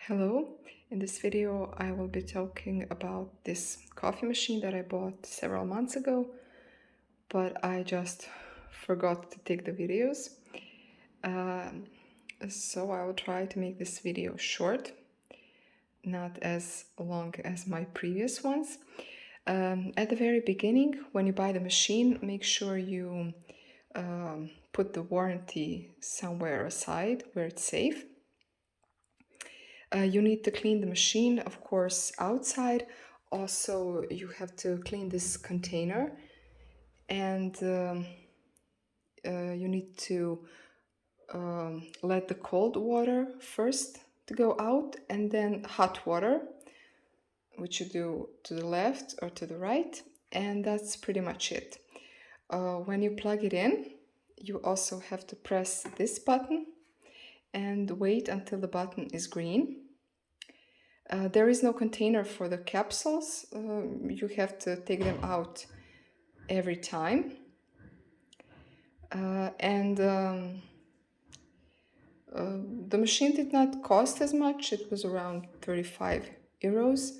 Hello, in this video I will be talking about this coffee machine that I bought several months ago, but I just forgot to take the videos. So I will try to make this video short, not as long as my previous ones. At the very beginning, when you buy the machine, make sure you put the warranty somewhere aside where it's safe. You need to clean the machine, of course, outside. Also, you have to clean this container, and you need to let the cold water first to go out, and then hot water, which you do to the left or to the right, and that's pretty much it. When you plug it in, you also have to press this button and wait until the button is green. There is no container for the capsules. You have to take them out every time. The machine did not cost as much. It was around 35 euros.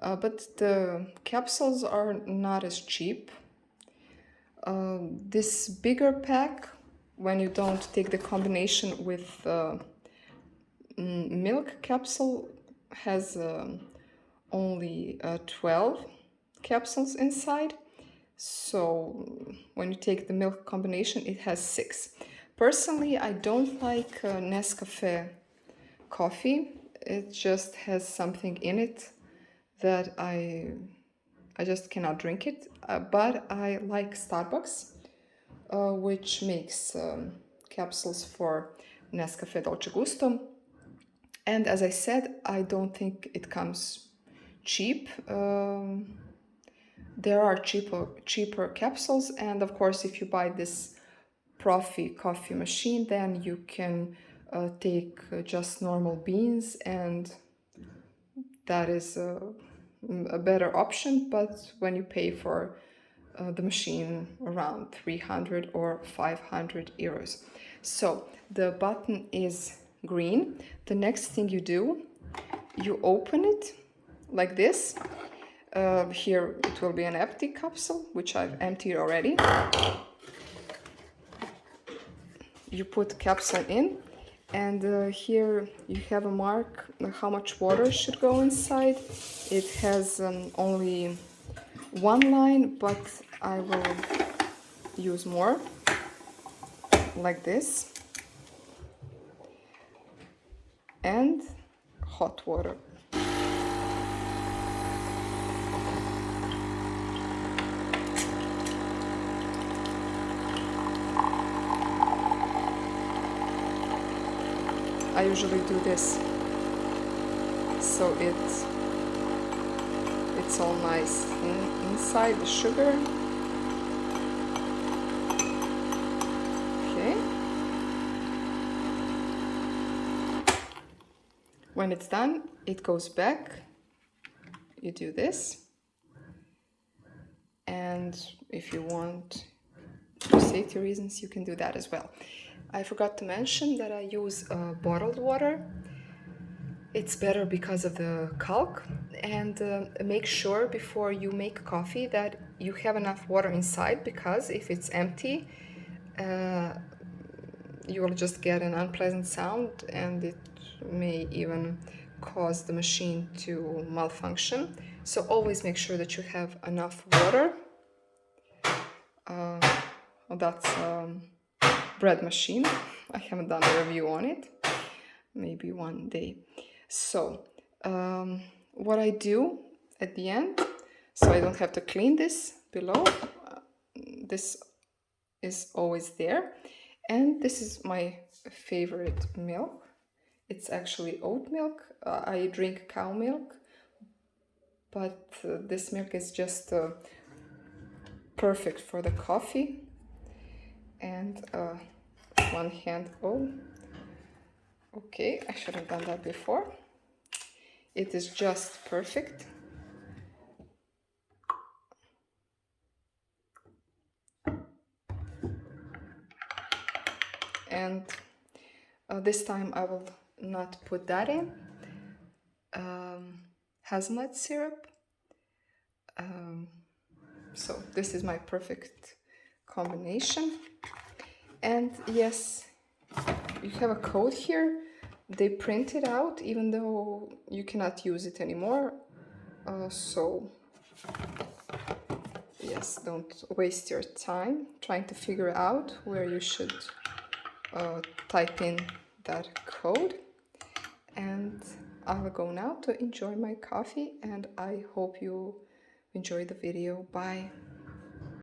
But the capsules are not as cheap. This bigger pack, when you don't take the combination with milk capsule, has only 12 capsules inside. So when you take the milk combination, it has 6. Personally, I don't like Nescafe coffee. It just has something in it that I just cannot drink it. But I like Starbucks, which makes capsules for Nescafe Dolce Gusto. And as I said, I don't think it comes cheap. There are cheaper capsules, and of course, if you buy this Profi coffee machine, then you can take just normal beans, and that is a better option. But when you pay for the machine around 300 or 500 euros. So the button is green. The next thing you do, you open it like this. Here it will be an empty capsule, which I've emptied already. You put capsule in, and here you have a mark how much water should go inside. It has only one line, but I will use more, like this, and hot water. I usually do this, so it's all nice inside the sugar. Okay. When it's done, it goes back. You do this, and if you want, for safety reasons, you can do that as well. I forgot to mention that I use bottled water. It's better because of the calc, and make sure before you make coffee that you have enough water inside, because if it's empty, you will just get an unpleasant sound, and it may even cause the machine to malfunction. So always make sure that you have enough water. That's bread machine. I haven't done a review on it. Maybe one day. So what I do at the end, so I don't have to clean this below, this is always there. And this is my favorite milk. It's actually oat milk. I drink cow milk, but this milk is just perfect for the coffee. And one hand, oh, okay, I should have done that before. It is just perfect. And this time I will not put that in. hazelnut syrup. So this is my perfect combination. And yes, you have a code here. They print it out even though you cannot use it anymore. So yes, don't waste your time trying to figure out where you should type in that code. And I'll go now to enjoy my coffee, and I hope you enjoy the video. Bye.